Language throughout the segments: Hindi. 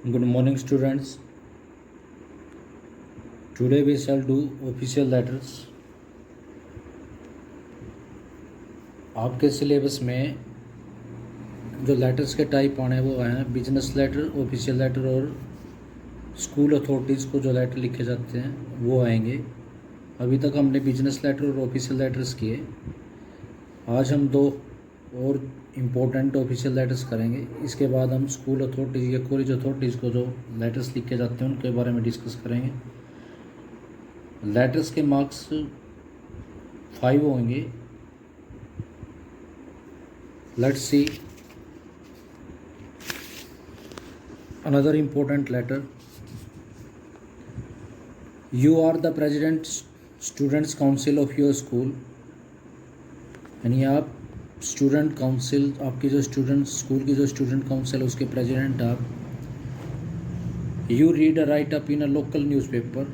Good morning, students. Today we shall do official letters. आपके सिलेबस में जो लेटर्स के टाइप आने वो हैं बिजनेस लेटर, ऑफिशियल लेटर और स्कूल अथॉरिटीज़ को जो लेटर लिखे जाते हैं वो आएंगे। अभी तक हमने बिजनेस लेटर और ऑफिशियल लेटर्स किए। आज हम दो और इम्पोर्टेंट ऑफिशियल लेटर्स करेंगे। इसके बाद हम स्कूल अथॉरिटीज़ या कॉलेज अथॉरिटीज़ को जो लेटर्स लिखे जाते हैं उनके बारे में डिस्कस करेंगे। लेटर्स के मार्क्स 5 होंगे। Let's see another important letter. You are the president students council of your school, यानी आप स्टूडेंट काउंसिल, आपकी जो स्टूडेंट स्कूल की जो स्टूडेंट काउंसिल है उसके प्रेसिडेंट आप। You read a write up in a local newspaper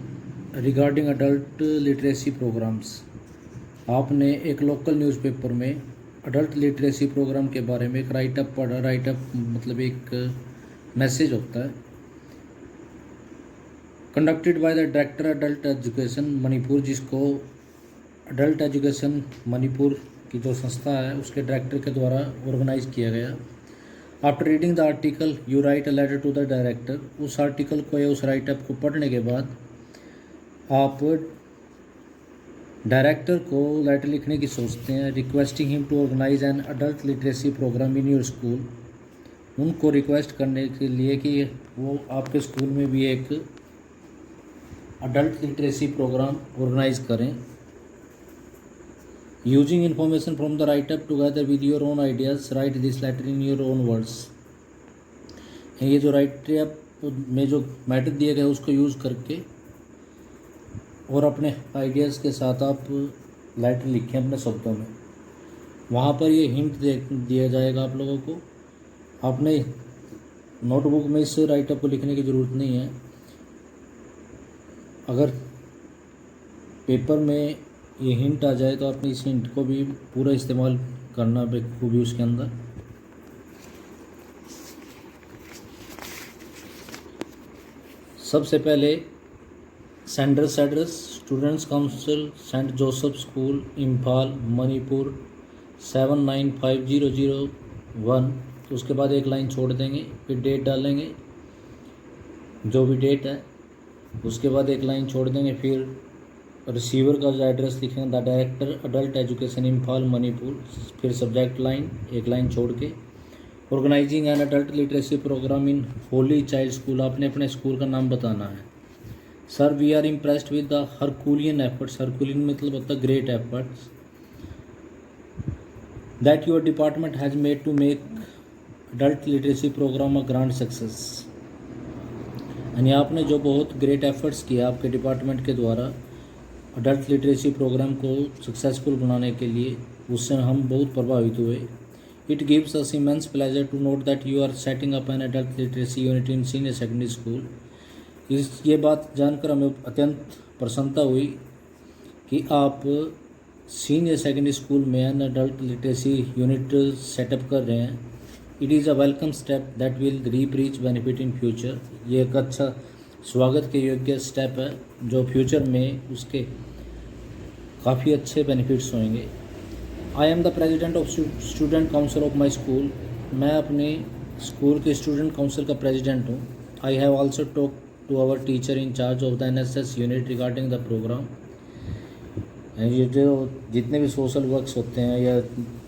regarding adult literacy programs. आपने एक लोकल न्यूज़पेपर में अडल्ट लिटरेसी प्रोग्राम के बारे में एक राइट अप पढ़ा। राइट अप मतलब एक मैसेज होता है। Conducted by the director adult education Manipur, जिसको अडल्ट एजुकेशन मणिपुर की जो संस्था है उसके डायरेक्टर के द्वारा ऑर्गेनाइज किया गया। After reading the article you write a letter to the director. उस आर्टिकल को या उस राइट अप को पढ़ने के बाद आप डायरेक्टर को लेटर लिखने की सोचते हैं। Requesting him to organise an adult literacy programme in your school. उनको रिक्वेस्ट करने के लिए कि वो आपके स्कूल में भी एक अडल्ट लिटरेसी प्रोग्राम ऑर्गेनाइज करें। Using information from the write up together with your own ideas write this letter in your own words. ये जो राइट अप में जो मैटर दिया गया उसको यूज़ करके और अपने आइडियाज़ के साथ आप लेटर लिखें अपने शब्दों में। वहाँ पर ये हिंट दिया जाएगा आप लोगों को। आपने नोटबुक में इस राइट अप को लिखने की ज़रूरत नहीं है। अगर पेपर में ये हिंट आ जाए तो आपने इस हिंट को भी पूरा इस्तेमाल करना बखूबी उसके अंदर। सबसे पहले sender's address students council saint Joseph school Imphal Manipur 795001। उसके बाद एक लाइन छोड़ देंगे, फिर डेट डालेंगे जो भी डेट है। उसके बाद एक लाइन छोड़ देंगे, फिर रिसीवर का जो एड्रेस लिखेंगे the director adult education Imphal Manipur, फिर सब्जेक्ट लाइन एक लाइन छोड़ के organising an adult literacy programme in holy child school. आपने अपने स्कूल का नाम बताना है। Sir we are impressed with the herculean efforts. Herculean मतलब होता है great efforts that your department has made to make adult literacy programme a grand success. यानी आपने जो बहुत ग्रेट एफर्ट्स किया आपके डिपार्टमेंट के द्वारा अडल्ट लिटरेसी प्रोग्राम को सक्सेसफुल बनाने के लिए, उससे हम बहुत प्रभावित हुए। It gives us immense pleasure to note that you are setting up an adult literacy unit in senior secondary school. ये बात जानकर हमें अत्यंत प्रसन्नता हुई कि आप सीनियर सेकेंडरी स्कूल में an adult literacy unit setup कर रहे हैं। It is a welcome step that will reap rich benefit in future. ये एक अच्छा स्वागत के योग्य स्टेप है जो फ्यूचर में उसके काफ़ी अच्छे बेनिफिट्स होंगे। I am the president of student council of my school. मैं अपने स्कूल के स्टूडेंट काउंसिल का प्रेसिडेंट हूँ। I have also talk to our teacher in charge of the NSS unit regarding the program. ये जो जितने भी सोशल वर्क्स होते हैं या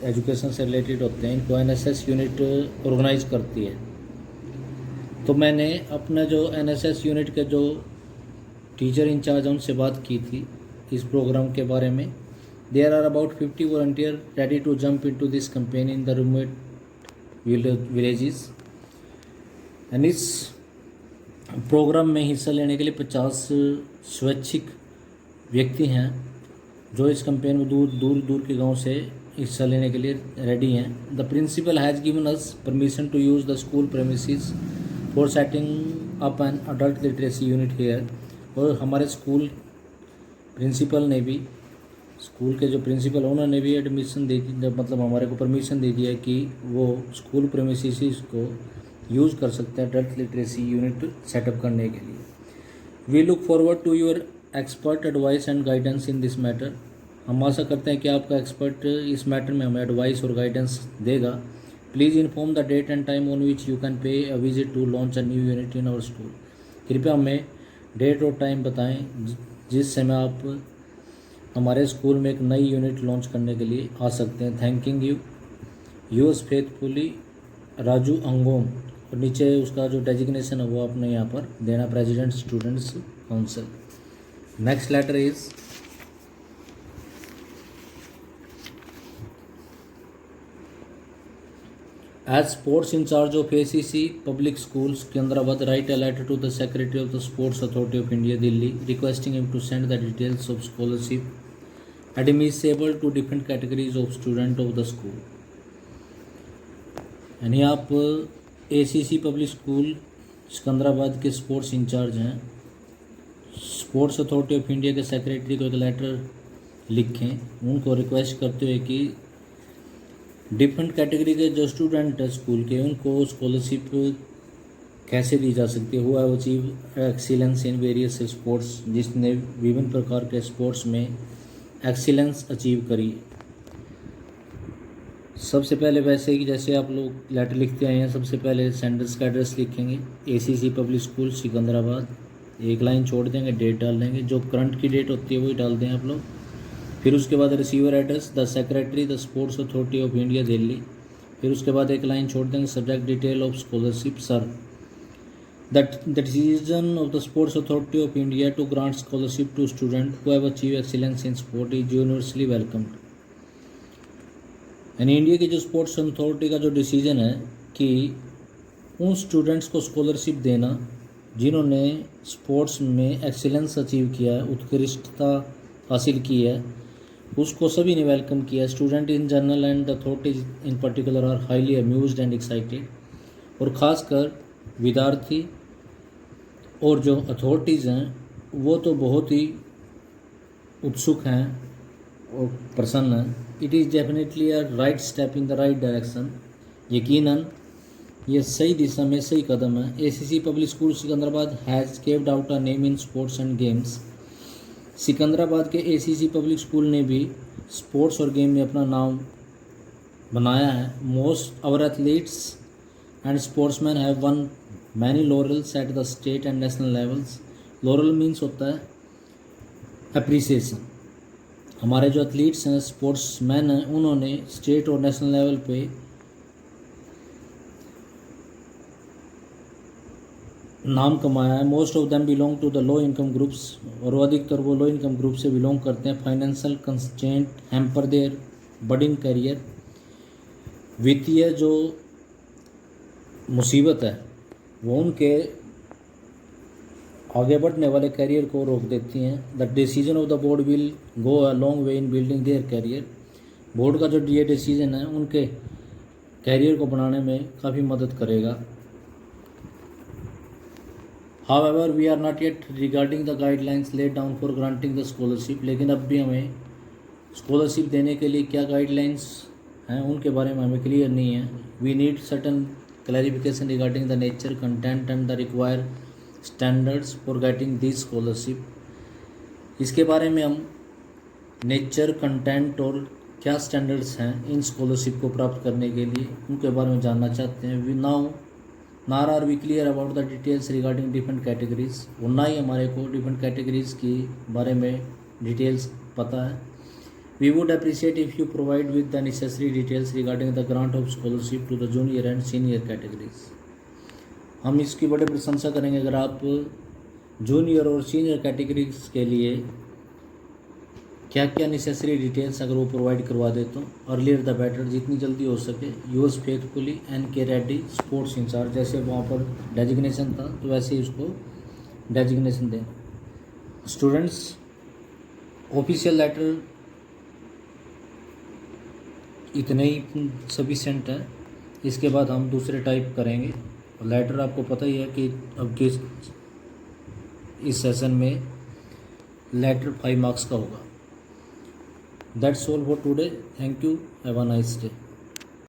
एजुकेशन से रिलेटेड होते हैं इनको NSS यूनिट ऑर्गेनाइज करती है। तो मैंने अपना जो NSS यूनिट के जो टीचर इंचार्ज हैं उनसे बात की थी इस प्रोग्राम के बारे में। There are about 50 volunteer ready to jump into this campaign in the remote villages. And इस प्रोग्राम में हिस्सा लेने के लिए 50 स्वैच्छिक व्यक्ति हैं जो इस कैंपेन में दूर दूर के गांव से हिस्सा लेने के लिए रेडी हैं। The principal has given us permission to use the school premises for setting up an adult literacy unit here. और हमारे स्कूल प्रिंसिपल ने भी, स्कूल के जो प्रिंसिपल उन्होंने भी एडमिशन दे दी, मतलब हमारे को परमिशन दे दिया कि वो स्कूल प्रेमिसेस को यूज़ कर सकते हैं एडल्ट लिटरेसी यूनिट सेटअप करने के लिए। We look forward to your expert advice and guidance in this matter. हम आशा करते हैं कि आपका एक्सपर्ट इस मैटर में हमें एडवाइस और गाइडेंस देगा। Please inform the date and time on which you can pay a visit to launch a new unit in our school. कृपया हमें डेट और टाइम बताएं जिस समय आप हमारे स्कूल में एक नई यूनिट लॉन्च करने के लिए आ सकते हैं। Thanking you, yours faithfully Raju Angom. और नीचे उसका जो डेजिग्नेशन है वो आपने यहाँ पर देना, president students council. Next letter is as sports in charge of ACC public schools Secunderabad, write a letter to the secretary of the sports authority of India Delhi requesting him to send the details of scholarship admissible to different categories of student of the school. यानी आप ACC पब्लिक स्कूल सिकंदराबाद के स्पोर्ट्स इंचार्ज हैं, स्पोर्ट्स अथॉरिटी ऑफ इंडिया के सेक्रेटरी को एक लेटर लिखें, उनको रिक्वेस्ट करते हुए कि डिफरेंट कैटेगरी के जो स्टूडेंट हैं स्कूल के उनको स्कॉलरशिप कैसे दी जा सकती है। हुआ achieve excellence in various sports, जिसने विभिन्न प्रकार के स्पोर्ट्स में एक्सीलेंस अचीव करी। सबसे पहले वैसे कि जैसे आप लोग लेटर लिखते आए हैं, सबसे पहले सेंडर्स का एड्रेस लिखेंगे ACC पब्लिक स्कूल सिकंदराबाद, एक लाइन छोड़ देंगे, डेट डाल देंगे, जो करंट की डेट होती है वही डाल दें आप लोग। फिर उसके बाद receiver address the secretary the sports authority of India Delhi. फिर उसके बाद एक लाइन छोड़ देंगे, subject detail of scholarship sir that the decision of the sports authority of India to grant scholarship to student who have achieve excellence in sport is universally welcomed. यानी इंडिया की जो स्पोर्ट्स अथॉरिटी का जो डिसीजन है कि उन स्टूडेंट्स को स्कॉलरशिप देना जिन्होंने स्पोर्ट्स में एक्सीलेंस अचीव किया है, उत्कृष्टता हासिल की है, उसको सभी ने वेलकम किया। Student in general and the authorities in particular are highly amused and excited. और ख़ासकर विद्यार्थी और जो अथॉरिटीज़ हैं वो तो बहुत ही उत्सुक हैं और प्रसन्न हैं। It is definitely a right step in the right direction. यकीनन ये सही दिशा में सही कदम है। ACC public school Secunderabad has caved out a name in sports and games. Secunderabad के ACC पब्लिक स्कूल ने भी स्पोर्ट्स और गेम में अपना नाम बनाया है। Most our athletes and sportsman have won many laurels at the state and national levels. Laurel means होता है अप्रिसिएशन। हमारे जो एथलीट्स हैं, स्पोर्ट्समैन हैं, उन्होंने स्टेट और नेशनल लेवल पे नाम कमाया है। Most of them belong to the low income groups, और अधिकतर वो लो इनकम ग्रुप से बिलोंग करते हैं। Financial constraint hamper their budding career. वित्तीय जो मुसीबत है वो उनके आगे बढ़ने वाले करियर को रोक देती हैं। The decision of the board will go a long way in building their career. Board का जो ये डिसीजन है उनके कैरियर को बनाने में काफ़ी मदद करेगा। However, we are not yet regarding the guidelines laid down for granting the scholarship। लेकिन अब भी हमें स्कॉलरशिप देने के लिए क्या गाइडलाइंस हैं उनके बारे में हमें क्लियर नहीं है। We need certain clarification regarding the nature, content and the required standards for getting this scholarship। इसके बारे में हम नेचर, कंटेंट और क्या स्टैंडर्ड्स हैं इन स्कॉलरशिप को प्राप्त करने के लिए उनके बारे में जानना चाहते हैं। We now nor are we clear about the details regarding different categories. और ना ही हमारे को डिफरेंट कैटेगरीज के बारे में डिटेल्स पता है। We would appreciate if you provide with the necessary details regarding the grant of scholarship to the junior and senior categories. हम इसकी बड़े प्रशंसा करेंगे अगर आप जूनियर और सीनियर कैटेगरीज के लिए क्या क्या नेसेसरी डिटेल्स अगर वो प्रोवाइड करवा दे तो अर्लियर द बेटर, जितनी जल्दी हो सके। Yours faithfully NK Reddy sports in charge. जैसे वहाँ पर डेजिग्नेशन था तो वैसे ही उसको डेजिग्नेशन दें। स्टूडेंट्स, ऑफिशियल लेटर इतने ही सफिशेंट है। इसके बाद हम दूसरे टाइप करेंगे। लेटर आपको पता ही है कि अब किस इस सेशन में लेटर 5 मार्क्स का होगा। That's all for today. Thank you. Have a nice day.